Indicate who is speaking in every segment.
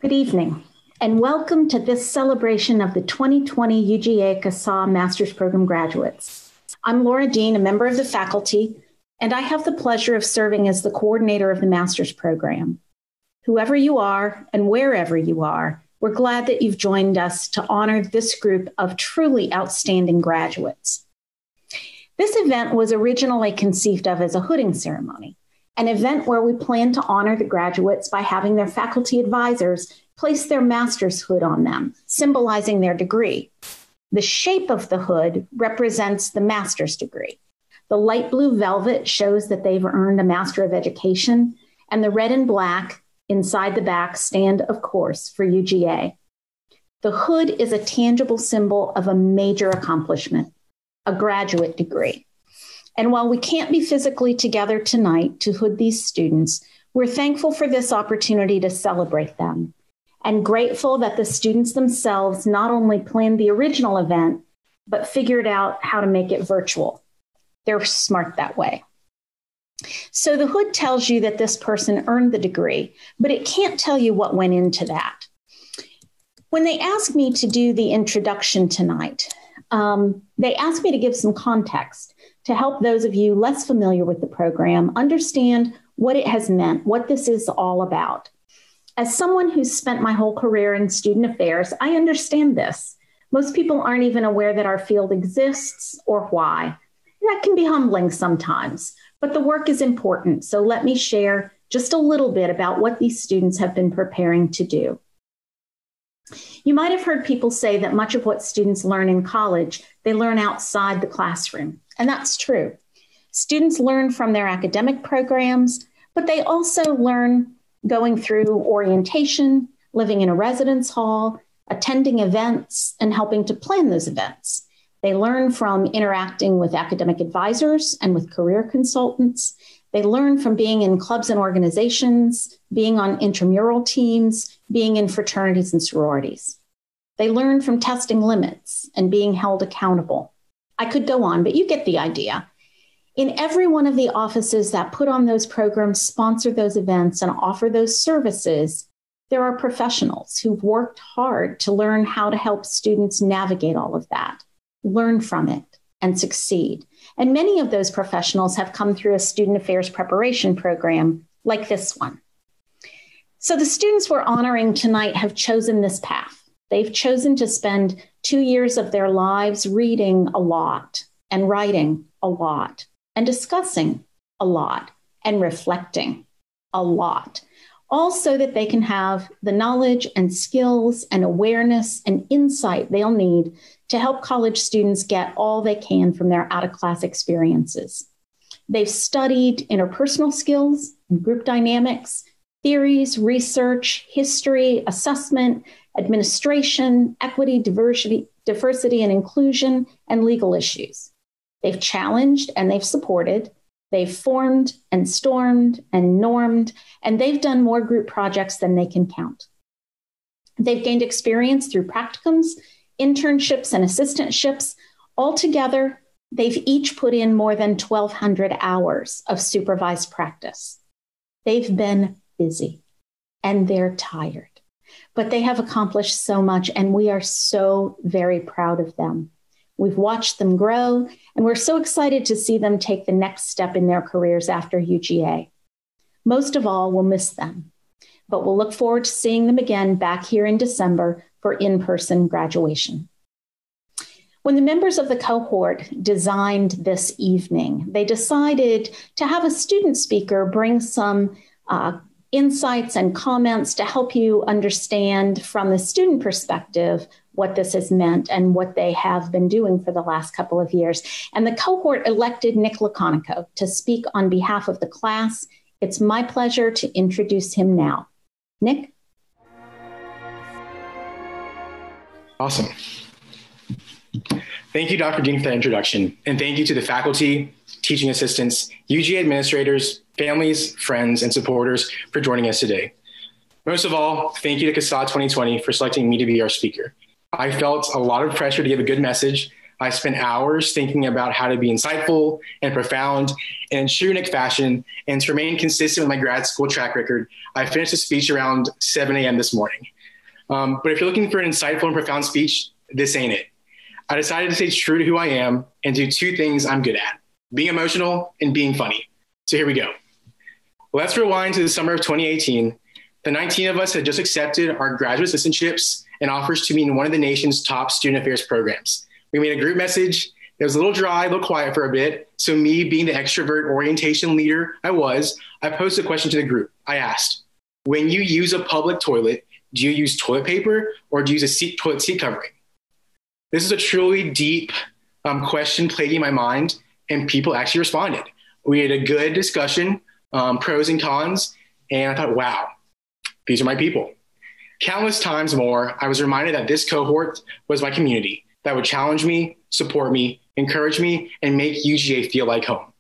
Speaker 1: Good evening, and welcome to this celebration of the 2020 UGA CSAA Master's Program graduates. I'm Laura Dean, a member of the faculty, and I have the pleasure of serving as the coordinator of the Master's Program. Whoever you are and wherever you are, we're glad that you've joined us to honor this group of truly outstanding graduates. This event was originally conceived of as a hooding ceremony, an event where we plan to honor the graduates by having their faculty advisors place their master's hood on them, symbolizing their degree. The shape of the hood represents the master's degree. The light blue velvet shows that they've earned a Master of Education, and the red and black inside the back stand, of course, for UGA. The hood is a tangible symbol of a major accomplishment, a graduate degree. And while we can't be physically together tonight to hood these students, we're thankful for this opportunity to celebrate them and grateful that the students themselves not only planned the original event, but figured out how to make it virtual. They're smart that way. So the hood tells you that this person earned the degree, but it can't tell you what went into that. When they asked me to do the introduction tonight, they asked me to give some context to help those of you less familiar with the program understand what it has meant, what this is all about. As someone who's spent my whole career in student affairs, I understand this. Most people aren't even aware that our field exists or why. That can be humbling sometimes, but the work is important. So let me share just a little bit about what these students have been preparing to do. You might have heard people say that much of what students learn in college, they learn outside the classroom. And that's true. Students learn from their academic programs, but they also learn going through orientation, living in a residence hall, attending events, and helping to plan those events. They learn from interacting with academic advisors and with career consultants. They learn from being in clubs and organizations, being on intramural teams, being in fraternities and sororities. They learn from testing limits and being held accountable. I could go on, but you get the idea. In every one of the offices that put on those programs, sponsor those events, and offer those services, there are professionals who've worked hard to learn how to help students navigate all of that, learn from it, and succeed. And many of those professionals have come through a student affairs preparation program like this one. So the students we're honoring tonight have chosen this path. They've chosen to spend 2 years of their lives reading a lot and writing a lot and discussing a lot and reflecting a lot, all so that they can have the knowledge and skills and awareness and insight they'll need to help college students get all they can from their out-of-class experiences. They've studied interpersonal skills, group dynamics, theories, research, history, assessment, administration, equity, diversity and inclusion, and legal issues. They've challenged and they've supported. They've formed and stormed and normed, and they've done more group projects than they can count. They've gained experience through practicums, internships, and assistantships. Altogether, they've each put in more than 1,200 hours of supervised practice. They've been busy and they're tired, but they have accomplished so much, and we are so very proud of them. We've watched them grow, and we're so excited to see them take the next step in their careers after UGA. Most of all, we'll miss them, but we'll look forward to seeing them again back here in December for in-person graduation. When the members of the cohort designed this evening, they decided to have a student speaker bring some insights and comments to help you understand from the student perspective what this has meant and what they have been doing for the last couple of years. And the cohort elected Nick Laconico to speak on behalf of the class. It's my pleasure to introduce him now. Nick?
Speaker 2: Awesome. Thank you, Dr. Dean, for that introduction. And thank you to the faculty, teaching assistants, UGA administrators, families, friends, and supporters for joining us today. Most of all, thank you to CSAA 2020 for selecting me to be our speaker. I felt a lot of pressure to give a good message. I spent hours thinking about how to be insightful and profound in true Nick fashion, and to remain consistent with my grad school track record, I finished the speech around 7 a.m. this morning. But if you're looking for an insightful and profound speech, this ain't it. I decided to stay true to who I am and do two things I'm good at: being emotional and being funny. So here we go. Let's rewind to the summer of 2018. The 19 of us had just accepted our graduate assistantships and offers to be in one of the nation's top student affairs programs. We made a group message. It was a little dry, a little quiet for a bit. So me, being the extrovert orientation leader I posed a question to the group. I asked, when you use a public toilet, do you use toilet paper or do you use a toilet seat covering? This is a truly deep question plaguing my mind, and people actually responded. We had a good discussion, pros and cons, and I thought, wow, these are my people. Countless times more, I was reminded that this cohort was my community that would challenge me, support me, encourage me, and make UGA feel like home.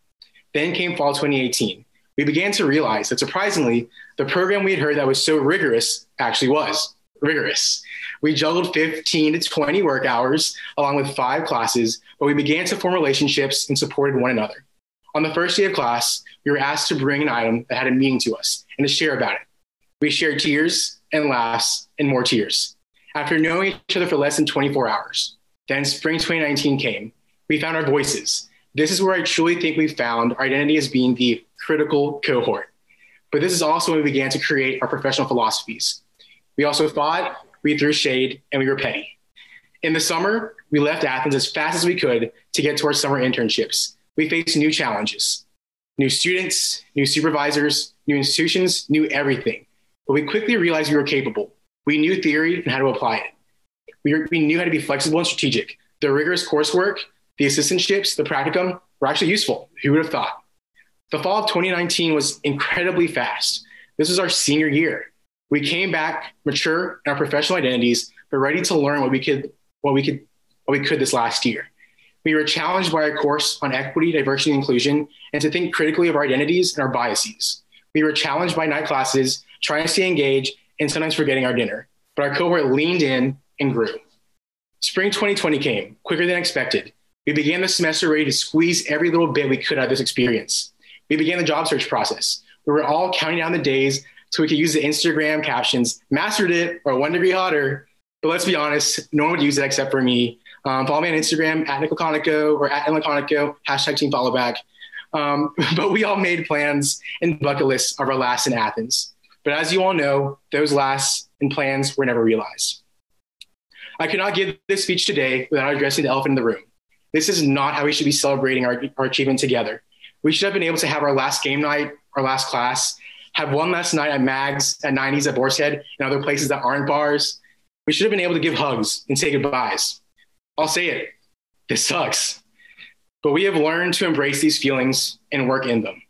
Speaker 2: Then came fall 2018. We began to realize that, surprisingly, the program we had heard that was so rigorous actually was rigorous. We juggled 15 to 20 work hours along with 5 classes, but we began to form relationships and supported one another. On the first day of class, we were asked to bring an item that had a meaning to us and to share about it. We shared tears and laughs and more tears. After knowing each other for less than 24 hours, then spring 2019 came. We found our voices. This is where I truly think we found our identity as being the critical cohort. But this is also when we began to create our professional philosophies. We also fought, we threw shade, and we were petty. In the summer, we left Athens as fast as we could to get to our summer internships. We faced new challenges, new students, new supervisors, new institutions, new everything. But we quickly realized we were capable. We knew theory and how to apply it. We knew how to be flexible and strategic. The rigorous coursework, the assistantships, the practicum were actually useful. Who would have thought? The fall of 2019 was incredibly fast. This was our senior year. We came back mature in our professional identities, but ready to learn what we could this last year. We were challenged by our course on equity, diversity, and inclusion, and to think critically of our identities and our biases. We were challenged by night classes, trying to stay engaged, and sometimes forgetting our dinner. But our cohort leaned in and grew. Spring 2020 came quicker than expected. We began the semester ready to squeeze every little bit we could out of this experience. We began the job search process. We were all counting down the days so we could use the Instagram captions, mastered it, or 1 degree hotter. But let's be honest, no one would use it except for me. Follow me on Instagram at Nick Laconico or at @Laconico, #teamfollowback. But we all made plans and bucket lists of our last in Athens. But as you all know, those lasts and plans were never realized. I could not give this speech today without addressing the elephant in the room. This is not how we should be celebrating our achievement together. We should have been able to have our last game night, our last class, have one last night at Mags, at 90s, at Boar's Head, and other places that aren't bars. We should have been able to give hugs and say goodbyes. I'll say it, this sucks. But we have learned to embrace these feelings and work in them.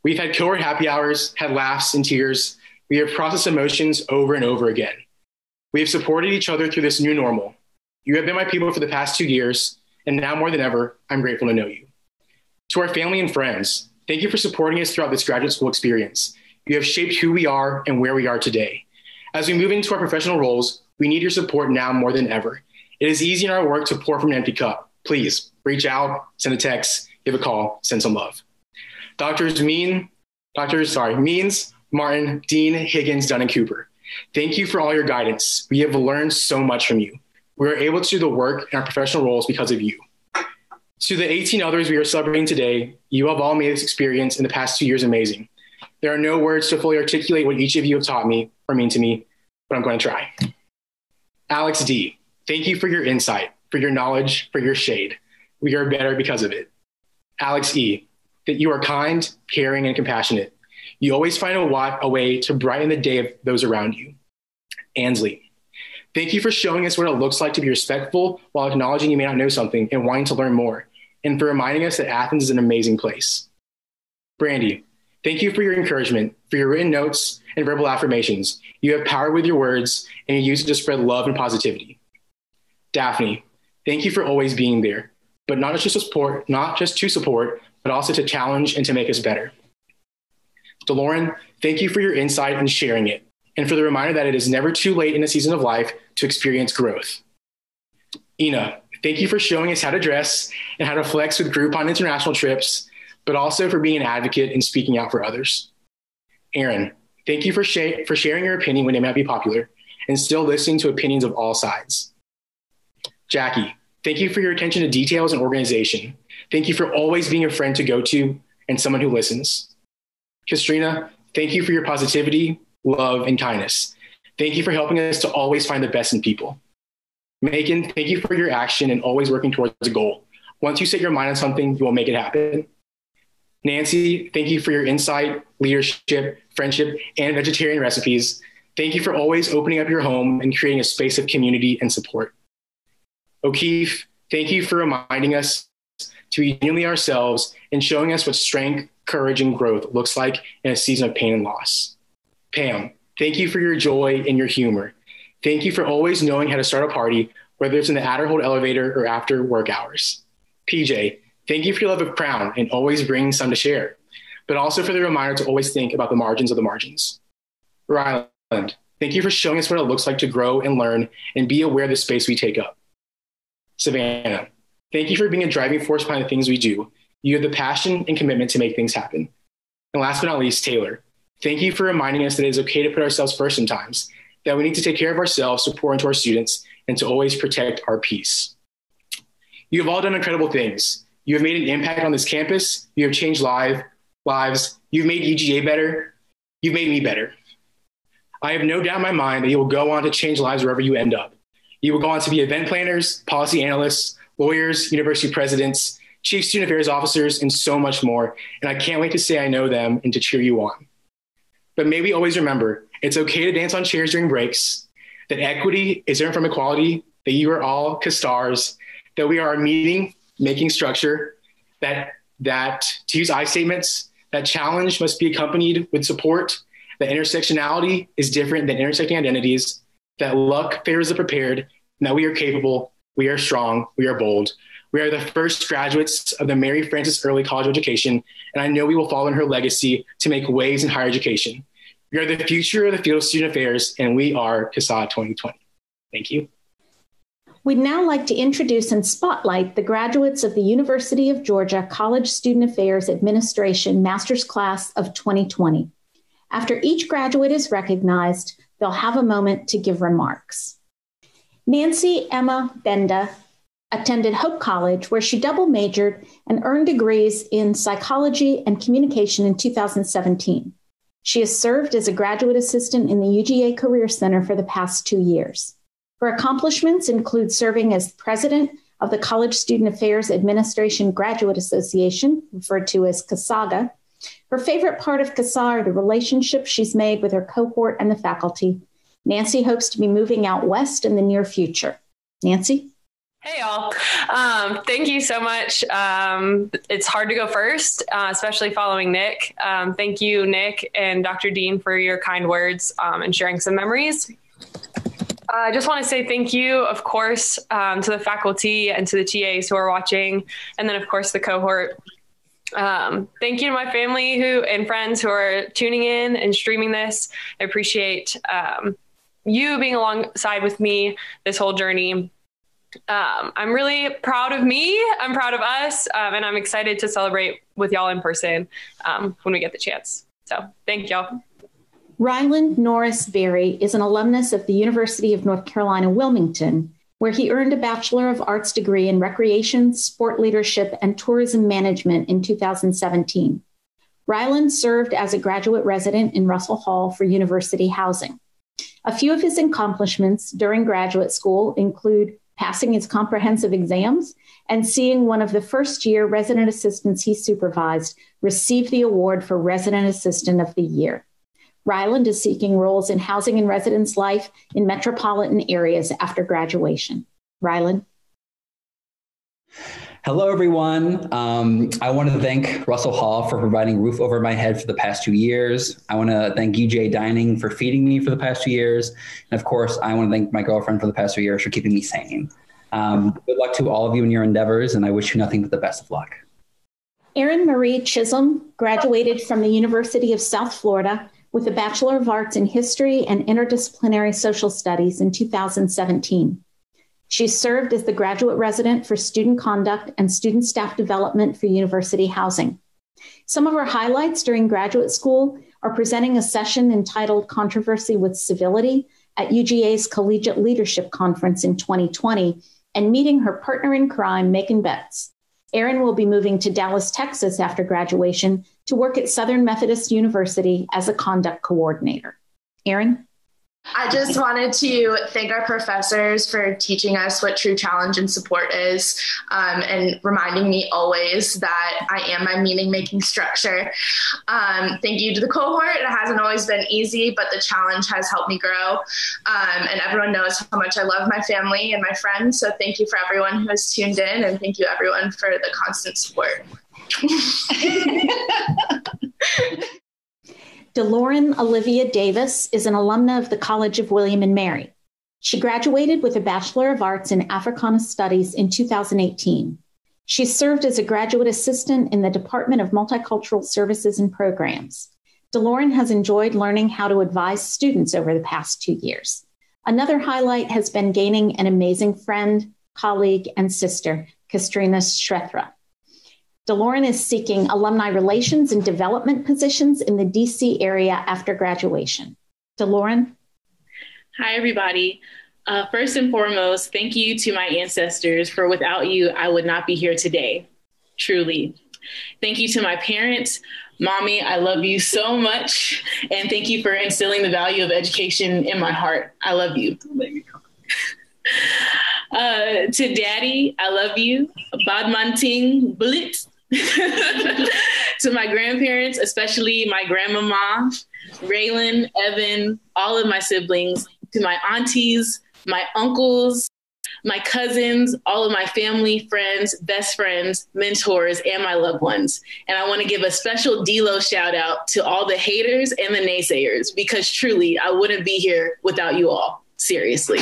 Speaker 2: We've had cohort happy hours, had laughs and tears. We have processed emotions over and over again. We have supported each other through this new normal. You have been my people for the past 2 years, and now more than ever, I'm grateful to know you. To our family and friends, thank you for supporting us throughout this graduate school experience. You have shaped who we are and where we are today. As we move into our professional roles, we need your support now more than ever. It is easy in our work to pour from an empty cup. Please reach out, send a text, give a call, send some love. Means, Martin, Dean, Higgins, Dunn, and Cooper. Thank you for all your guidance. We have learned so much from you. We are able to do the work in our professional roles because of you. To the 18 others we are celebrating today, you have all made this experience in the past 2 years amazing. There are no words to fully articulate what each of you have taught me or mean to me, but I'm going to try. Alex D., thank you for your insight, for your knowledge, for your shade. We are better because of it. Alex E., that you are kind, caring, and compassionate. You always find a way to brighten the day of those around you. Ansley, thank you for showing us what it looks like to be respectful while acknowledging you may not know something and wanting to learn more, and for reminding us that Athens is an amazing place. Brandy, thank you for your encouragement, for your written notes and verbal affirmations. You have power with your words, and you use it to spread love and positivity. Daphne, thank you for always being there, but not just to support, but also to challenge and to make us better. DeLauren, thank you for your insight and sharing it, and for the reminder that it is never too late in a season of life to experience growth. Ina, thank you for showing us how to dress and how to flex with group on international trips, but also for being an advocate and speaking out for others. Aaron, thank you for sharing your opinion when it might be popular and still listening to opinions of all sides. Jackie, thank you for your attention to details and organization. Thank you for always being a friend to go to and someone who listens. Kastrina, thank you for your positivity, love, and kindness. Thank you for helping us to always find the best in people. Megan, thank you for your action and always working towards a goal. Once you set your mind on something, you will make it happen. Nancy, thank you for your insight, leadership, friendship, and vegetarian recipes. Thank you for always opening up your home and creating a space of community and support. O'Keefe, thank you for reminding us to be genuinely ourselves and showing us what strength, courage, and growth looks like in a season of pain and loss. Pam, thank you for your joy and your humor. Thank you for always knowing how to start a party, whether it's in the Adderhold elevator or after work hours. PJ, thank you for your love of Crown and always bringing some to share, but also for the reminder to always think about the margins of the margins. Ryland, thank you for showing us what it looks like to grow and learn and be aware of the space we take up. Savannah, thank you for being a driving force behind the things we do. You have the passion and commitment to make things happen. And last but not least, Taylor, thank you for reminding us that it is okay to put ourselves first sometimes, that we need to take care of ourselves to pour into our students and to always protect our peace. You have all done incredible things. You have made an impact on this campus. You have changed lives. You've made UGA better. You've made me better. I have no doubt in my mind that you will go on to change lives wherever you end up. You will go on to be event planners, policy analysts, lawyers, university presidents, chief student affairs officers, and so much more. And I can't wait to say I know them and to cheer you on. But may we always remember, it's okay to dance on chairs during breaks, that equity is different from equality, that you are all CSAAs, that we are a meeting making structure, that to use I statements, that challenge must be accompanied with support, that intersectionality is different than intersecting identities, that luck favors the prepared, and that we are capable, we are strong, we are bold. We are the first graduates of the Mary Frances Early College of Education, and I know we will follow in her legacy to make waves in higher education. We are the future of the field of student affairs, and we are CSAA 2020. Thank you.
Speaker 1: We'd now like to introduce and spotlight the graduates of the University of Georgia College Student Affairs Administration Master's Class of 2020. After each graduate is recognized, they'll have a moment to give remarks. Nancy Emma Benda attended Hope College, where she double majored and earned degrees in psychology and communication in 2017. She has served as a graduate assistant in the UGA Career Center for the past 2 years. Her accomplishments include serving as president of the College Student Affairs Administration Graduate Association, referred to as CSAAGA. Her favorite part of CSAA are the relationships she's made with her cohort and the faculty. Nancy hopes to be moving out west in the near future. Nancy?
Speaker 3: Hey, y'all. Thank you so much. It's hard to go first, especially following Nick. Thank you, Nick and Dr. Dean, for your kind words and sharing some memories. I just want to say thank you, of course, to the faculty and to the TAs who are watching, and then, of course, the cohort. Thank you to my family and friends who are tuning in and streaming this. I appreciate you being alongside with me this whole journey. I'm really proud of me. I'm proud of us, and I'm excited to celebrate with y'all in person when we get the chance. So thank y'all.
Speaker 1: Ryland Norris Berry is an alumnus of the University of North Carolina, Wilmington, where he earned a Bachelor of Arts degree in Recreation, Sport Leadership, and Tourism Management in 2017. Ryland served as a graduate resident in Russell Hall for university housing. A few of his accomplishments during graduate school include passing his comprehensive exams and seeing one of the first-year resident assistants he supervised receive the award for Resident Assistant of the Year. Ryland is seeking roles in housing and residence life in metropolitan areas after graduation. Ryland.
Speaker 4: Hello, everyone. I want to thank Russell Hall for providing a roof over my head for the past 2 years. I want to thank UGA Dining for feeding me for the past 2 years. And of course, I want to thank my girlfriend for the past 2 years for keeping me sane. Good luck to all of you in your endeavors, and I wish you nothing but the best of luck.
Speaker 1: Erin Marie Chisholm graduated from the University of South Florida with a Bachelor of Arts in History and Interdisciplinary Social Studies in 2017. She served as the graduate resident for student conduct and student staff development for university housing. Some of her highlights during graduate school are presenting a session entitled Controversy with Civility at UGA's Collegiate Leadership Conference in 2020 and meeting her partner in crime, Macon Betts. Erin will be moving to Dallas, Texas after graduation to work at Southern Methodist University as a conduct coordinator. Erin?
Speaker 5: I just wanted to thank our professors for teaching us what true challenge and support is, and reminding me always that I am my meaning-making structure. Thank you to the cohort. It hasn't always been easy, but the challenge has helped me grow. And everyone knows how much I love my family and my friends. So thank you for everyone who has tuned in, and thank you everyone for the constant support.
Speaker 1: DeLauren Olivia Davis is an alumna of the College of William and Mary. She graduated with a Bachelor of Arts in Africana Studies in 2018. She served as a graduate assistant in the Department of Multicultural Services and Programs. DeLauren has enjoyed learning how to advise students over the past 2 years. Another highlight has been gaining an amazing friend, colleague, and sister, Kastrina Shrethra. DeLauren is seeking alumni relations and development positions in the DC area after graduation. DeLauren?
Speaker 6: Hi, everybody. First and foremost, thank you to my ancestors, for without you, I would not be here today, truly. Thank you to my parents. Mommy, I love you so much. And thank you for instilling the value of education in my heart. I love you. To Daddy, I love you. Badmanting Blitz. To my grandparents, especially my grandmama, Raylan, Evan, all of my siblings, to my aunties, my uncles, my cousins, all of my family, friends, best friends, mentors, and my loved ones. And I want to give a special D-Lo shout out to all the haters and the naysayers, because truly I wouldn't be here without you all. Seriously.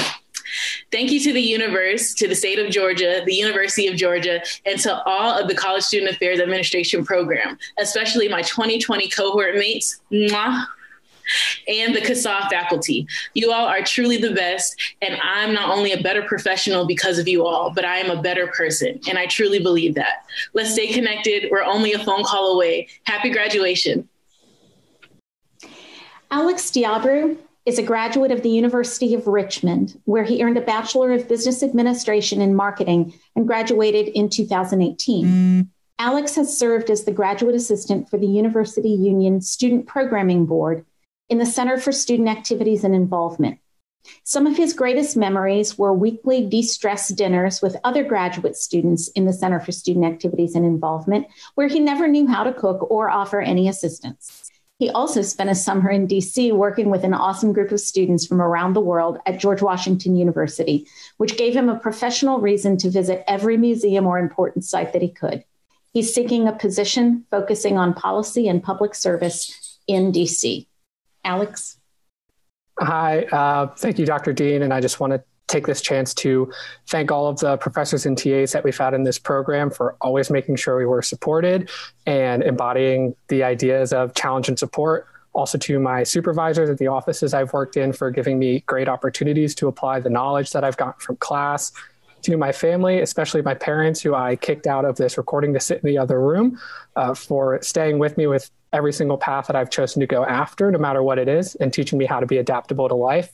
Speaker 6: Thank you to the universe, to the state of Georgia, the University of Georgia, and to all of the College Student Affairs Administration program, especially my 2020 cohort mates, mwah, and the CSAA faculty. You all are truly the best, and I'm not only a better professional because of you all, but I am a better person, and I truly believe that. Let's stay connected. We're only a phone call away. Happy graduation.
Speaker 1: Alex Diabru is a graduate of the University of Richmond, where he earned a Bachelor of Business Administration in Marketing and graduated in 2018. Alex has served as the graduate assistant for the University Union Student Programming Board in the Center for Student Activities and Involvement. Some of his greatest memories were weekly de-stress dinners with other graduate students in the Center for Student Activities and Involvement, where he never knew how to cook or offer any assistance. He also spent a summer in DC working with an awesome group of students from around the world at George Washington University, which gave him a professional reason to visit every museum or important site that he could. He's seeking a position focusing on policy and public service in DC. Alex?
Speaker 7: Hi, thank you, Dr. Dean. And I just want to take this chance to thank all of the professors and TAs that we've had in this program for always making sure we were supported and embodying the ideas of challenge and support. Also to my supervisors at the offices I've worked in for giving me great opportunities to apply the knowledge that I've gotten from class. To my family, especially my parents, who I kicked out of this recording to sit in the other room, for staying with me with every single path that I've chosen to go after, no matter what it is, and teaching me how to be adaptable to life.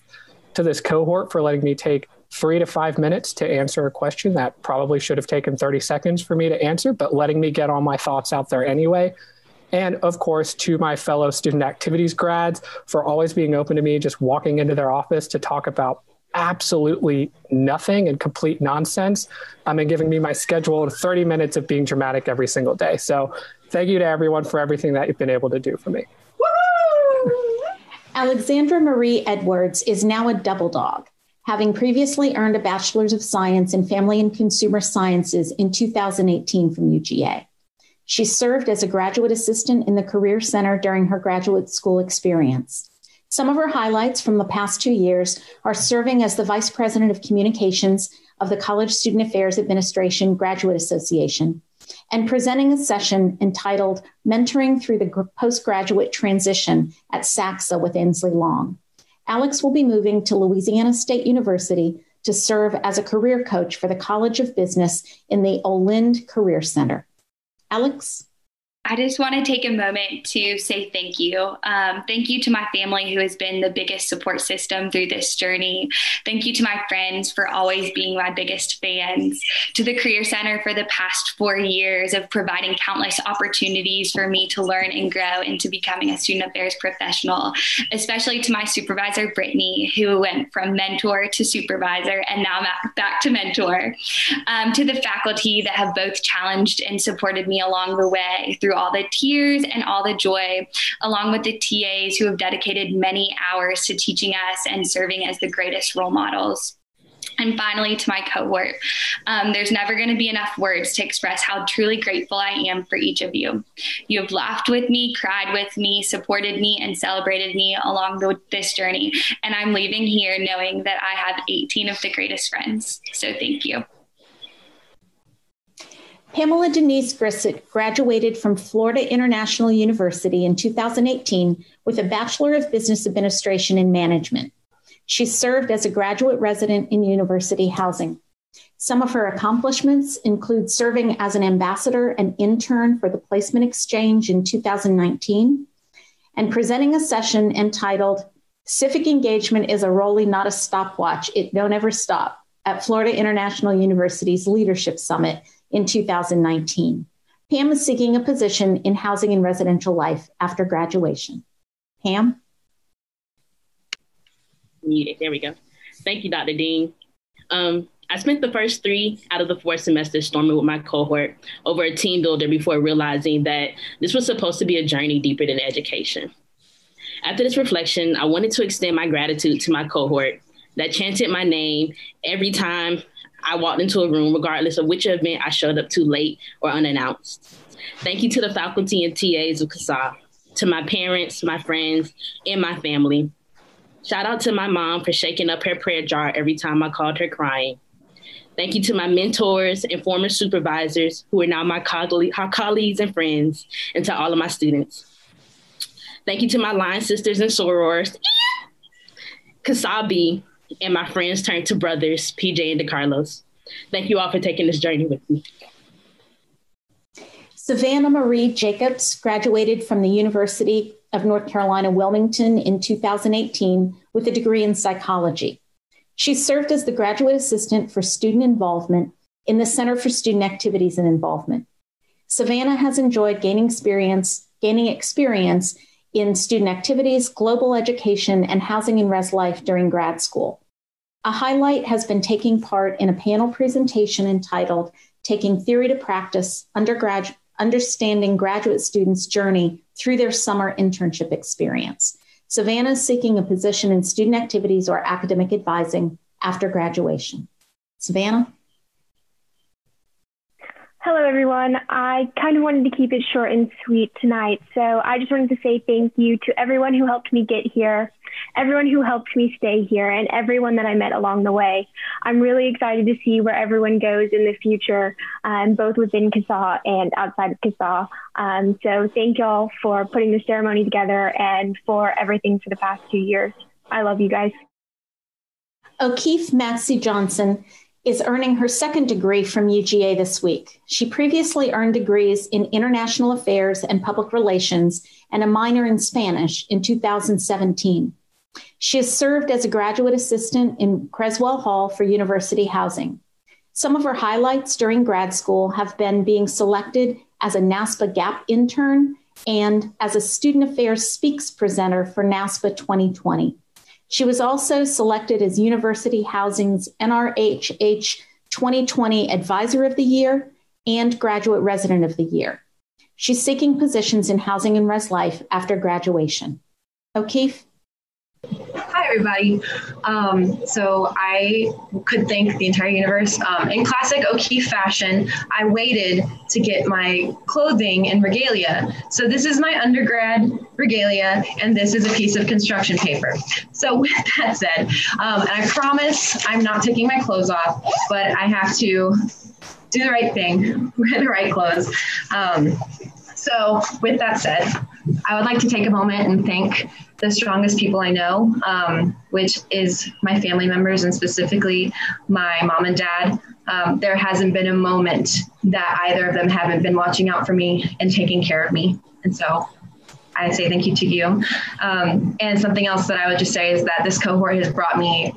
Speaker 7: To this cohort for letting me take 3 to 5 minutes to answer a question that probably should have taken 30 seconds for me to answer, but letting me get all my thoughts out there anyway. And of course, to my fellow student activities grads for always being open to me, just walking into their office to talk about absolutely nothing and complete nonsense, and giving me my scheduled 30 minutes of being dramatic every single day. So thank you to everyone for everything that you've been able to do for me.
Speaker 1: Alexandra Marie Edwards is now a double dog, having previously earned a Bachelor's of Science in Family and Consumer Sciences in 2018 from UGA. She served as a graduate assistant in the Career Center during her graduate school experience. Some of her highlights from the past 2 years are serving as the Vice President of Communications of the College Student Affairs Administration Graduate Association and presenting a session entitled Mentoring Through the Postgraduate Transition at SACSA with Inslee Long. Alex will be moving to Louisiana State University to serve as a career coach for the College of Business in the Olind Career Center. Alex?
Speaker 8: I just want to take a moment to say thank you. Thank you to my family who has been the biggest support system through this journey. Thank you to my friends for always being my biggest fans. To the Career Center for the past 4 years of providing countless opportunities for me to learn and grow into becoming a student affairs professional, especially to my supervisor, Brittany, who went from mentor to supervisor and now back to mentor. To the faculty that have both challenged and supported me along the way through all the tears and all the joy, along with the TAs who have dedicated many hours to teaching us and serving as the greatest role models. And finally, to my cohort, there's never going to be enough words to express how truly grateful I am for each of you. You have laughed with me, cried with me, supported me, and celebrated me along this journey. And I'm leaving here knowing that I have 18 of the greatest friends. So thank you.
Speaker 1: Pamela Denise Grissett graduated from Florida International University in 2018 with a Bachelor of Business Administration and Management. She served as a graduate resident in university housing. Some of her accomplishments include serving as an ambassador and intern for the Placement Exchange in 2019 and presenting a session entitled Civic Engagement is a Rollie, Not a Stopwatch. It Don't Ever Stop at Florida International University's Leadership Summit in 2019. Pam is seeking a position in housing and residential life after graduation. Pam?
Speaker 6: There we go. Thank you, Dr. Dean. I spent the first 3 out of the 4 semesters storming with my cohort over a team builder before realizing that this was supposed to be a journey deeper than education. After this reflection, I wanted to extend my gratitude to my cohort that chanted my name every time I walked into a room, regardless of which event I showed up to late or unannounced. Thank you to the faculty and TAs of CSAA, to my parents, my friends, and my family. Shout out to my mom for shaking up her prayer jar every time I called her crying. Thank you to my mentors and former supervisors who are now my colleagues and friends, and to all of my students. Thank you to my line sisters and sorors, Kasabi, and my friends turned to brothers, PJ and DeCarlos. Thank you all for taking this journey with me.
Speaker 1: Savannah Marie Jacobs graduated from the University of North Carolina, Wilmington in 2018 with a degree in psychology. She served as the graduate assistant for student involvement in the Center for Student Activities and Involvement. Savannah has enjoyed gaining experience in student activities, global education, and housing and res life during grad school. A highlight has been taking part in a panel presentation entitled Taking Theory to Practice, Understanding Graduate Students' Journey Through Their Summer Internship Experience. Savannah is seeking a position in student activities or academic advising after graduation. Savannah?
Speaker 9: Hello, everyone. I kind of wanted to keep it short and sweet tonight. So I just wanted to say thank you to everyone who helped me get here, everyone who helped me stay here, and everyone that I met along the way. I'm really excited to see where everyone goes in the future, both within CSAA and outside of CSAA. So thank y'all for putting the ceremony together and for everything for the past 2 years. I love you guys.
Speaker 1: O'Keefe Maxie Johnson is earning her second degree from UGA this week. She previously earned degrees in international affairs and public relations and a minor in Spanish in 2017. She has served as a graduate assistant in Creswell Hall for university housing. Some of her highlights during grad school have been being selected as a NASPA GAP intern and as a Student Affairs Speaks presenter for NASPA 2020. She was also selected as University Housing's NRHH 2020 Advisor of the Year and Graduate Resident of the Year. She's seeking positions in housing and res life after graduation. O'Keefe?
Speaker 10: Hi, everybody. So I could thank the entire universe. In classic O'Keefe fashion, I waited to get my clothing and regalia. So this is my undergrad regalia, and this is a piece of construction paper. So with that said, and I promise I'm not taking my clothes off, but I have to do the right thing, wear the right clothes. So with that said, I would like to take a moment and thank the strongest people I know, which is my family members and specifically my mom and dad. There hasn't been a moment that either of them haven't been watching out for me and taking care of me. And so I say thank you to you. And something else that I would just say is that this cohort has brought me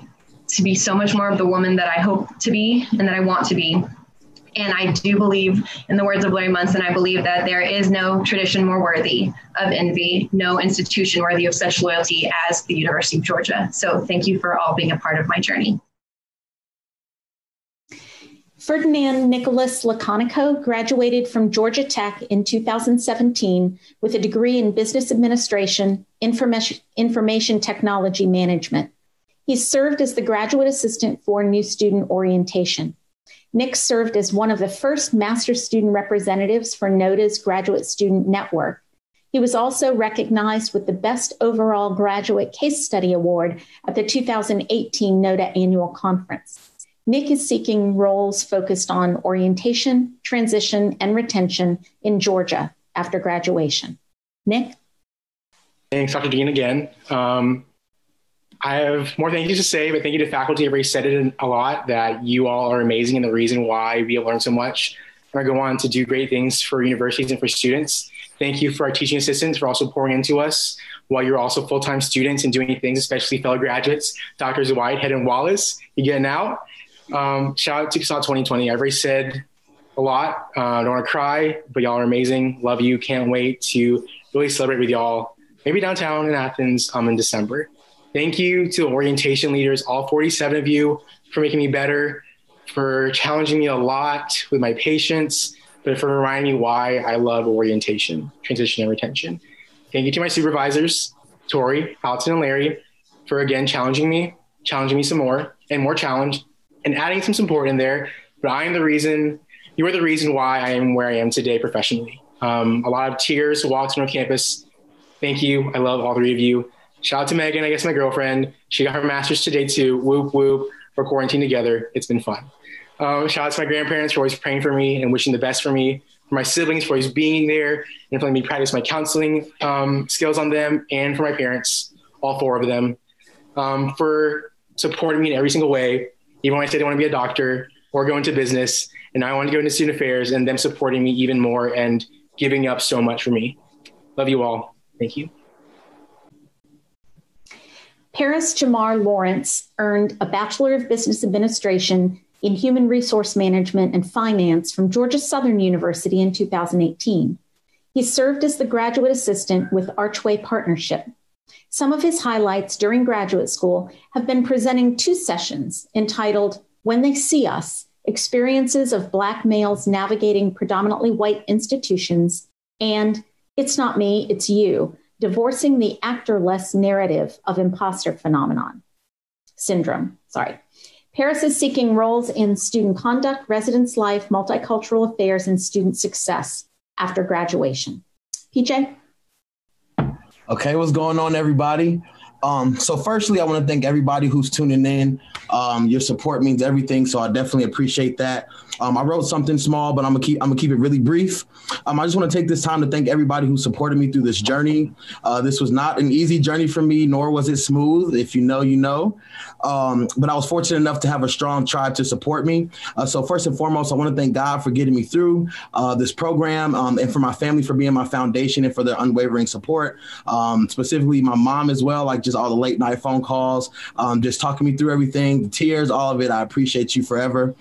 Speaker 10: to be so much more of the woman that I hope to be and that I want to be. And I do believe, in the words of Larry Munson, I believe that there is no tradition more worthy of envy, no institution worthy of such loyalty as the University of Georgia. So thank you for all being a part of my journey.
Speaker 1: Ferdinand Nicholas Laconico graduated from Georgia Tech in 2017 with a degree in Business Administration, Information Technology Management. He served as the graduate assistant for New Student Orientation. Nick served as one of the first master's student representatives for NODA's Graduate Student Network. He was also recognized with the Best Overall Graduate Case Study Award at the 2018 NODA Annual Conference. Nick is seeking roles focused on orientation, transition, and retention in Georgia after graduation. Nick?
Speaker 2: Thanks, Dr. Dean, again. I have more thank yous to say, but thank you to faculty. I've already said it a lot, that you all are amazing and the reason why we have learned so much. And I go on to do great things for universities and for students. Thank you for our teaching assistants for also pouring into us while you're also full-time students and doing things, especially fellow graduates, Drs. Whitehead and Wallace. You getting out? Shout out to CSAA 2020. I've already said a lot. Don't want to cry, but y'all are amazing. Love you. Can't wait to really celebrate with y'all, maybe downtown in Athens in December. Thank you to the orientation leaders, all 47 of you, for making me better, for challenging me a lot with my patience, but for reminding me why I love orientation, transition, and retention. Thank you to my supervisors, Tori, Alton, and Larry, for again challenging me some more and more challenge, and adding some support in there. But you are the reason why I am where I am today professionally. A lot of tears, walks on campus. Thank you. I love all three of you. Shout out to Megan, I guess my girlfriend. She got her master's today too. Whoop, whoop. We're quarantined together. It's been fun. Shout out to my grandparents for always praying for me and wishing the best for me. For my siblings for always being there and for letting me practice my counseling skills on them. And for my parents, all four of them, for supporting me in every single way. Even when I said I want to be a doctor or go into business, and I want to go into student affairs, and them supporting me even more and giving up so much for me. Love you all. Thank you.
Speaker 1: Paris Jamar Lawrence earned a Bachelor of Business Administration in Human Resource Management and Finance from Georgia Southern University in 2018. He served as the graduate assistant with Archway Partnership. Some of his highlights during graduate school have been presenting two sessions entitled When They See Us, Experiences of Black Males Navigating Predominantly White Institutions, and It's Not Me, It's You, Divorcing the Actor-Less Narrative of Imposter Syndrome. Paris is seeking roles in student conduct, residence life, multicultural affairs, and student success after graduation. PJ?
Speaker 11: Okay, what's going on, everybody? So firstly, I want to thank everybody who's tuning in. Your support means everything, so I definitely appreciate that. I wrote something small, but I'm gonna keep it really brief. I just want to take this time to thank everybody who supported me through this journey. This was not an easy journey for me, nor was it smooth. If you know, you know. But I was fortunate enough to have a strong tribe to support me. So first and foremost, I want to thank God for getting me through this program, and for my family for being my foundation and for their unwavering support. Specifically, my mom as well, like just all the late night phone calls, just talking me through everything, the tears, all of it. I appreciate you forever.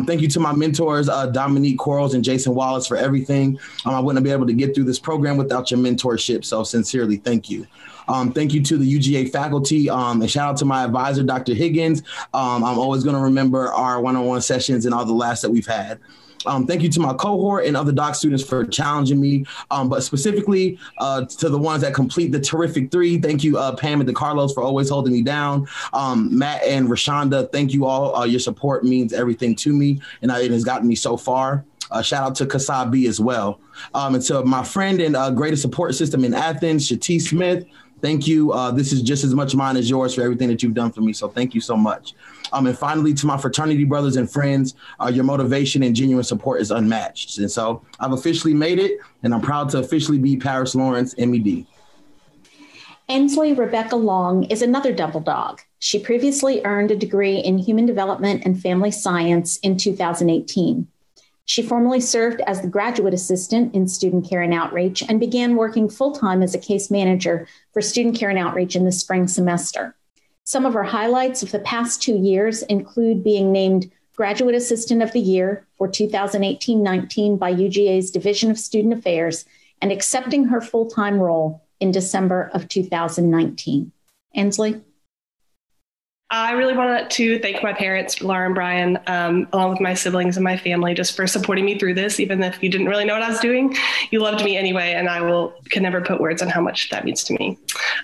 Speaker 11: Thank you to my mentors, Dominique Quarles and Jason Wallace, for everything. I wouldn't be able to get through this program without your mentorship. So sincerely, thank you. Thank you to the UGA faculty, and shout out to my advisor, Dr. Higgins. I'm always going to remember our one-on-one sessions and all the laughs that we've had. Thank you to my cohort and other doc students for challenging me, but specifically to the ones that complete the terrific three. Thank you, Pam and DeCarlos, for always holding me down. Matt and Rashonda, thank you all. Your support means everything to me, and it has gotten me so far. Shout out to Kasabi as well. And to my friend and greatest support system in Athens, Shati Smith. Thank you. This is just as much mine as yours for everything that you've done for me. So thank you so much. And finally, to my fraternity brothers and friends, your motivation and genuine support is unmatched. And so I've officially made it, and I'm proud to officially be Paris Lawrence, M.Ed.
Speaker 1: Ainsley Rebecca Long is another double dog. She previously earned a degree in Human Development and Family Science in 2018. She formerly served as the graduate assistant in student care and outreach and began working full-time as a case manager for student care and outreach in the spring semester. Some of her highlights of the past 2 years include being named Graduate Assistant of the Year for 2018-19 by UGA's Division of Student Affairs and accepting her full-time role in December of 2019. Ainsley?
Speaker 12: I really wanted to thank my parents, Laura and Brian, along with my siblings and my family, just for supporting me through this. Even if you didn't really know what I was doing, you loved me anyway, and can never put words on how much that means to me.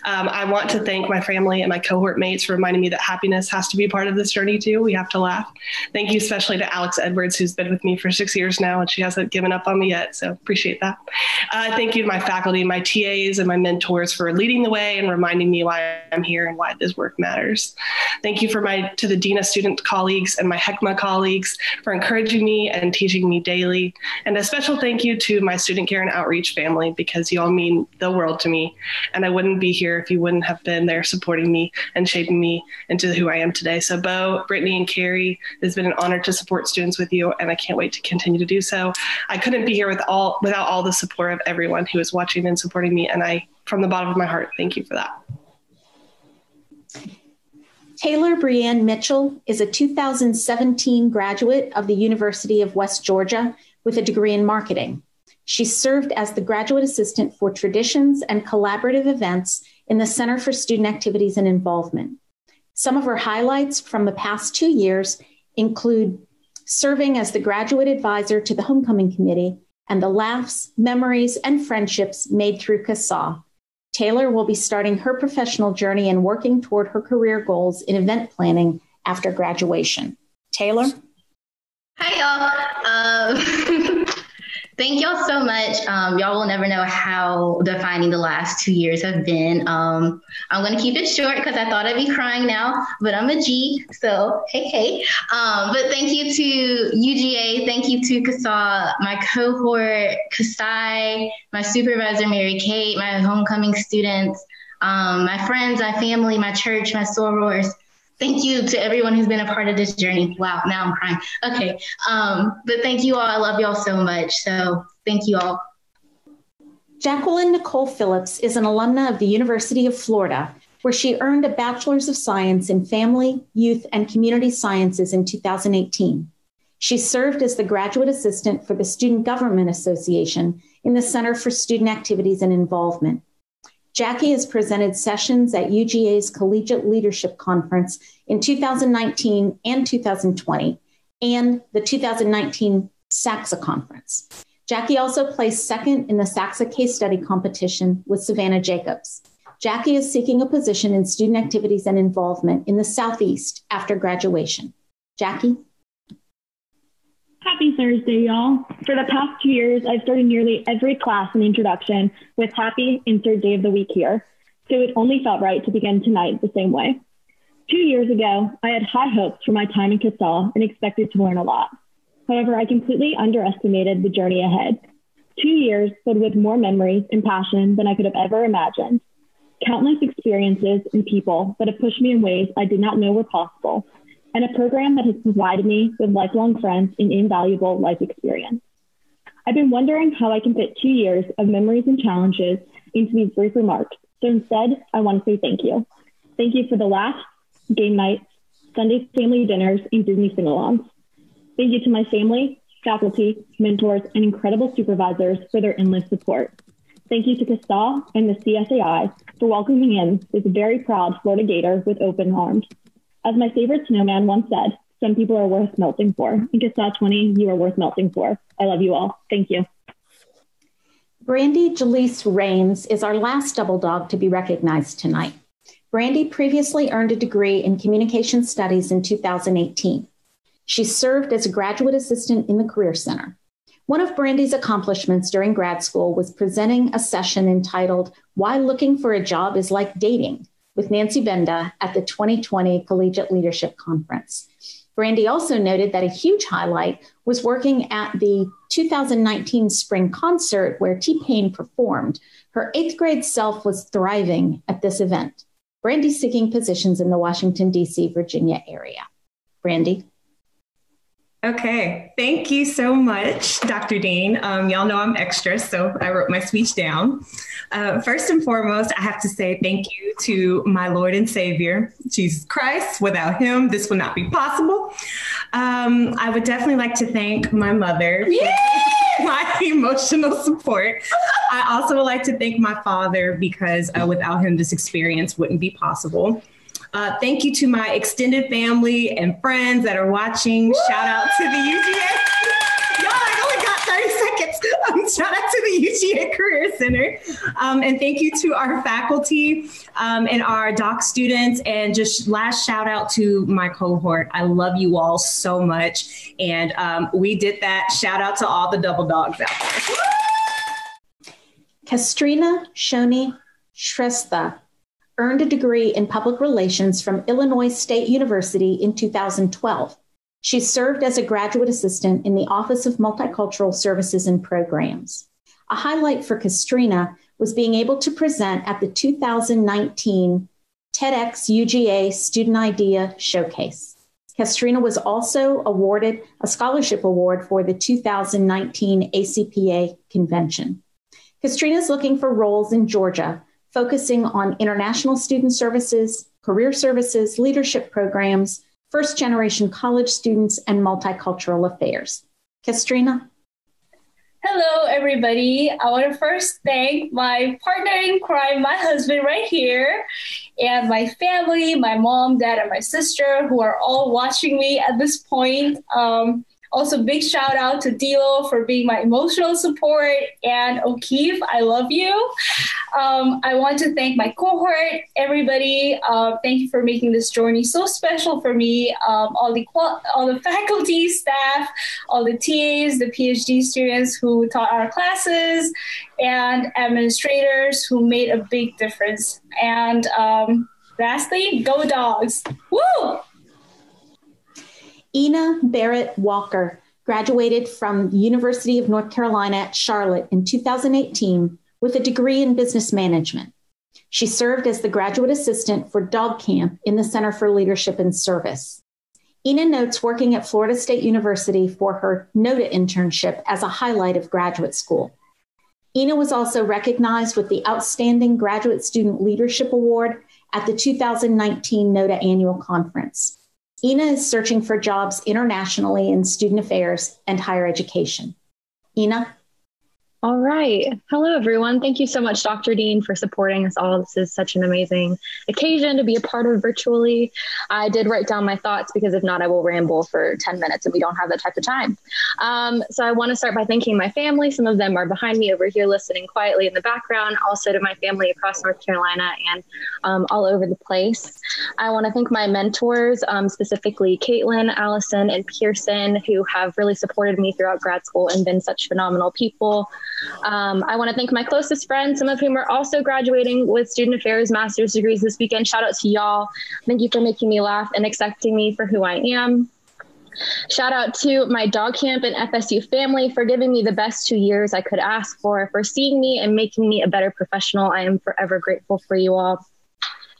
Speaker 12: I want to thank my family and my cohort mates for reminding me that happiness has to be part of this journey too. We have to laugh. Thank you especially to Alex Edwards, who's been with me for 6 years now, and she hasn't given up on me yet, so appreciate that. Thank you to my faculty, my TAs, and my mentors for leading the way and reminding me why I'm here and why this work matters. Thank you to the Dean of Student colleagues and my HECMA colleagues for encouraging me and teaching me daily. And a special thank you to my student care and outreach family, because you all mean the world to me. And I wouldn't be here if you wouldn't have been there supporting me and shaping me into who I am today. So Bo, Brittany, and Carrie, it's been an honor to support students with you, and I can't wait to continue to do so. I couldn't be here without all the support of everyone who is watching and supporting me. And I, from the bottom of my heart, thank you for that.
Speaker 1: Taylor Brianne Mitchell is a 2017 graduate of the University of West Georgia with a degree in marketing. She served as the graduate assistant for traditions and collaborative events in the Center for Student Activities and Involvement. Some of her highlights from the past 2 years include serving as the graduate advisor to the Homecoming Committee and the laughs, memories, and friendships made through CSAA. Taylor will be starting her professional journey and working toward her career goals in event planning after graduation. Taylor?
Speaker 13: Hi, y'all. Thank y'all so much. Y'all will never know how defining the last 2 years have been. I'm going to keep it short because I thought I'd be crying now, but I'm a G, so hey. But thank you to UGA, thank you to CSAA, my cohort, Kasai, my supervisor, Mary Kate, my homecoming students, my friends, my family, my church, my sorors. Thank you to everyone who's been a part of this journey. Wow, now I'm crying. Okay, but thank you all. I love y'all so much. So thank you all.
Speaker 1: Jacqueline Nicole Phillips is an alumna of the University of Florida, where she earned a Bachelor's of Science in Family, Youth, and Community Sciences in 2018. She served as the graduate assistant for the Student Government Association in the Center for Student Activities and Involvement. Jackie has presented sessions at UGA's Collegiate Leadership Conference in 2019 and 2020, and the 2019 SACSA Conference. Jackie also placed second in the SACSA case study competition with Savannah Jacobs. Jackie is seeking a position in student activities and involvement in the Southeast after graduation. Jackie?
Speaker 9: Happy Thursday, y'all. For the past 2 years, I've started nearly every class and introduction with happy insert day of the week here. So it only felt right to begin tonight the same way. 2 years ago, I had high hopes for my time in CSAA and expected to learn a lot. However, I completely underestimated the journey ahead. 2 years filled with more memories and passion than I could have ever imagined. Countless experiences and people that have pushed me in ways I did not know were possible, and a program that has provided me with lifelong friends and invaluable life experience. I've been wondering how I can fit 2 years of memories and challenges into these brief remarks. So instead, I want to say thank you. Thank you for the laughs, game nights, Sunday family dinners, and Disney sing-alongs. Thank you to my family, faculty, mentors, and incredible supervisors for their endless support. Thank you to CSAA and the CSAA for welcoming in this very proud Florida Gator with open arms. As my favorite snowman once said, some people are worth melting for. In CSAA 20, you are worth melting for. I love you all. Thank you.
Speaker 1: Brandy Jaleese Rains is our last double dog to be recognized tonight. Brandy previously earned a degree in communication studies in 2018. She served as a graduate assistant in the Career Center. One of Brandy's accomplishments during grad school was presenting a session entitled Why Looking for a Job is Like Dating with Nancy Benda at the 2020 Collegiate Leadership Conference. Brandy also noted that a huge highlight was working at the 2019 spring concert where T-Pain performed. Her 8th grade self was thriving at this event. Brandy's seeking positions in the Washington, D.C., Virginia area. Brandy.
Speaker 14: Okay, thank you so much, Dr. Dean. Y'all know I'm extra, so I wrote my speech down. First and foremost, I have to say thank you to my Lord and Savior, Jesus Christ. Without him, this would not be possible. I would definitely like to thank my mother for my emotional support. I also would like to thank my father because without him, this experience wouldn't be possible. Thank you to my extended family and friends that are watching. Shout out to the UGA. Y'all, I only got 30 seconds. Shout out to the UGA Career Center. And thank you to our faculty and our doc students. And just last shout out to my cohort. I love you all so much. And we did that. Shout out to all the double dogs out there.
Speaker 1: Kastrina Shoni Shrestha earned a degree in public relations from Illinois State University in 2012. She served as a graduate assistant in the Office of Multicultural Services and Programs. A highlight for Kastrina was being able to present at the 2019 TEDx UGA Student Idea Showcase. Kastrina was also awarded a scholarship award for the 2019 ACPA convention. Kastrina is looking for roles in Georgia, focusing on international student services, career services, leadership programs, first-generation college students, and multicultural affairs. Kastrina?
Speaker 15: Hello, everybody. I want to first thank my partner in crime, my husband right here, and my family, my mom, dad, and my sister, who are all watching me at this point. Also, big shout out to Dilo for being my emotional support, and O'Keefe, I love you. I want to thank my cohort, everybody. Thank you for making this journey so special for me. All the faculty, staff, all the TAs, the PhD students who taught our classes, and administrators who made a big difference. And lastly, go dogs. Woo!
Speaker 1: Ina Barrett Walker graduated from the University of North Carolina at Charlotte in 2018 with a degree in business management. She served as the graduate assistant for Dog Camp in the Center for Leadership and Service. Ina notes working at Florida State University for her NOTA internship as a highlight of graduate school. Ina was also recognized with the Outstanding Graduate Student Leadership Award at the 2019 NOTA Annual Conference. Ina is searching for jobs internationally in student affairs and higher education. Ina?
Speaker 16: All right. Hello, everyone. Thank you so much, Dr. Dean, for supporting us all. This is such an amazing occasion to be a part of virtually. I did write down my thoughts because if not, I will ramble for 10 minutes and we don't have that type of time. So I want to start by thanking my family. Some of them are behind me over here listening quietly in the background, also to my family across North Carolina and all over the place. I want to thank my mentors, specifically Caitlin, Allison, and Pearson, who have really supported me throughout grad school and been such phenomenal people. I want to thank my closest friends, some of whom are also graduating with student affairs master's degrees this weekend. Shout out to y'all. Thank you for making me laugh and accepting me for who I am. Shout out to my Dog Camp and FSU family for giving me the best 2 years I could ask for seeing me and making me a better professional. I am forever grateful for you all.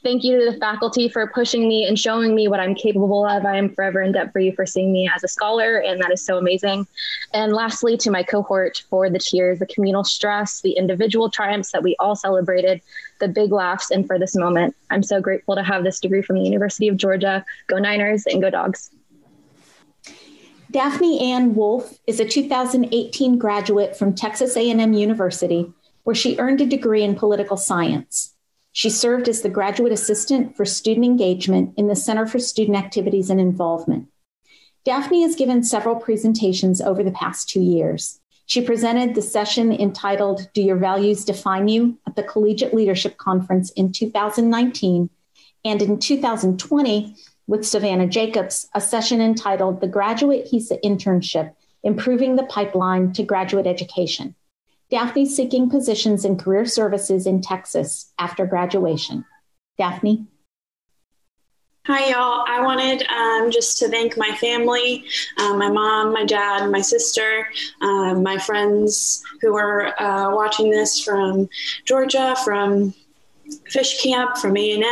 Speaker 16: Thank you to the faculty for pushing me and showing me what I'm capable of. I am forever in debt for you for seeing me as a scholar, and that is so amazing. And lastly, to my cohort for the cheers, the communal stress, the individual triumphs that we all celebrated, the big laughs, and for this moment. I'm so grateful to have this degree from the University of Georgia. Go Niners and go Dogs.
Speaker 1: Daphne Ann Wolf is a 2018 graduate from Texas A&M University, where she earned a degree in political science. She served as the graduate assistant for student engagement in the Center for Student Activities and Involvement. Daphne has given several presentations over the past 2 years. She presented the session entitled, Do Your Values Define You? At the Collegiate Leadership Conference in 2019, and in 2020, with Savannah Jacobs, a session entitled The Graduate HESA Internship improving the pipeline to graduate education. Daphne seeking positions in career services in Texas after graduation. Daphne?
Speaker 17: Hi, y'all. I wanted just to thank my family, my mom, my dad, my sister, my friends who are watching this from Georgia, from Fish Camp, from A&M.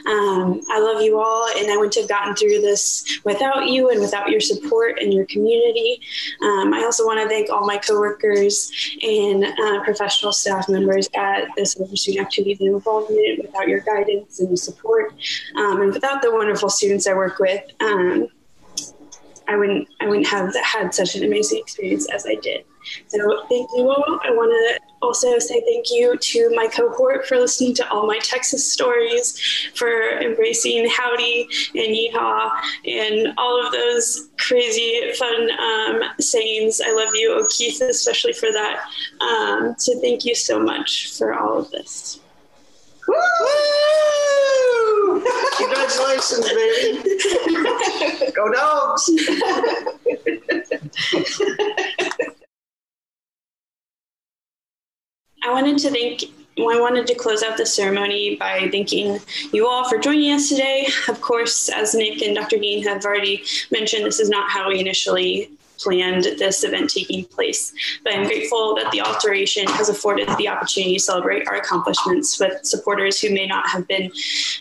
Speaker 17: I love you all, and I wouldn't have gotten through this without you and without your support and your community. I also want to thank all my coworkers and professional staff members at the Center for Student Activities and Involvement. Without your guidance and support, and without the wonderful students I work with, I wouldn't have had such an amazing experience as I did. So thank you all. I want to also say thank you to my cohort for listening to all my Texas stories, for embracing howdy and yeehaw and all of those crazy fun sayings. I love you, O'Keefe, especially for that. So thank you so much for all of this.
Speaker 18: Woo! Congratulations, baby. Go Dogs.
Speaker 17: I wanted to close out the ceremony by thanking you all for joining us today. Of course, as Nick and Dr. Dean have already mentioned, this is not how we initially planned this event taking place, but I'm grateful that the alteration has afforded the opportunity to celebrate our accomplishments with supporters who may not have been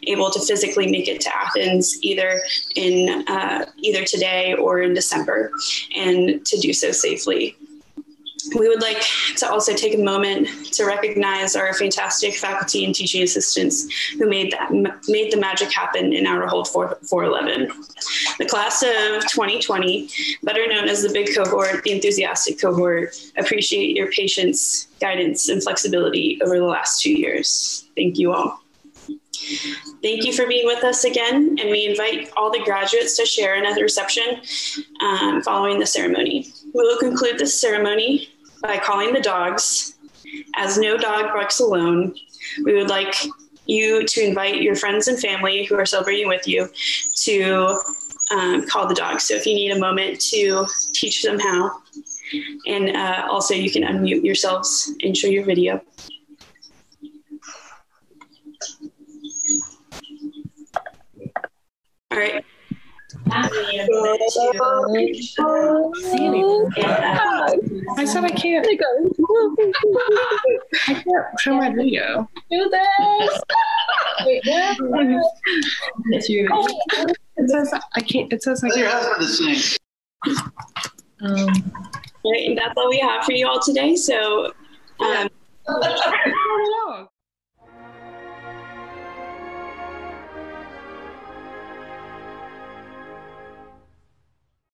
Speaker 17: able to physically make it to Athens either today or in December, and to do so safely. We would like to also take a moment to recognize our fantastic faculty and teaching assistants who made the magic happen in our Hold 411. The class of 2020, better known as the big cohort, the enthusiastic cohort, appreciate your patience, guidance, and flexibility over the last 2 years. Thank you all. Thank you for being with us again, and we invite all the graduates to share in a reception following the ceremony. We will conclude this ceremony by calling the dogs. As no dog barks alone, we would like you to invite your friends and family who are celebrating with you to call the dogs. So if you need a moment to teach them how, and also you can unmute yourselves and show your video. All right.
Speaker 12: I said I can't. I can't show my video.
Speaker 15: Do this. Wait,
Speaker 12: It's you. It says I can't. It says I can't.
Speaker 18: Your husband is saying.
Speaker 17: Right, and that's all we have for you all today. So.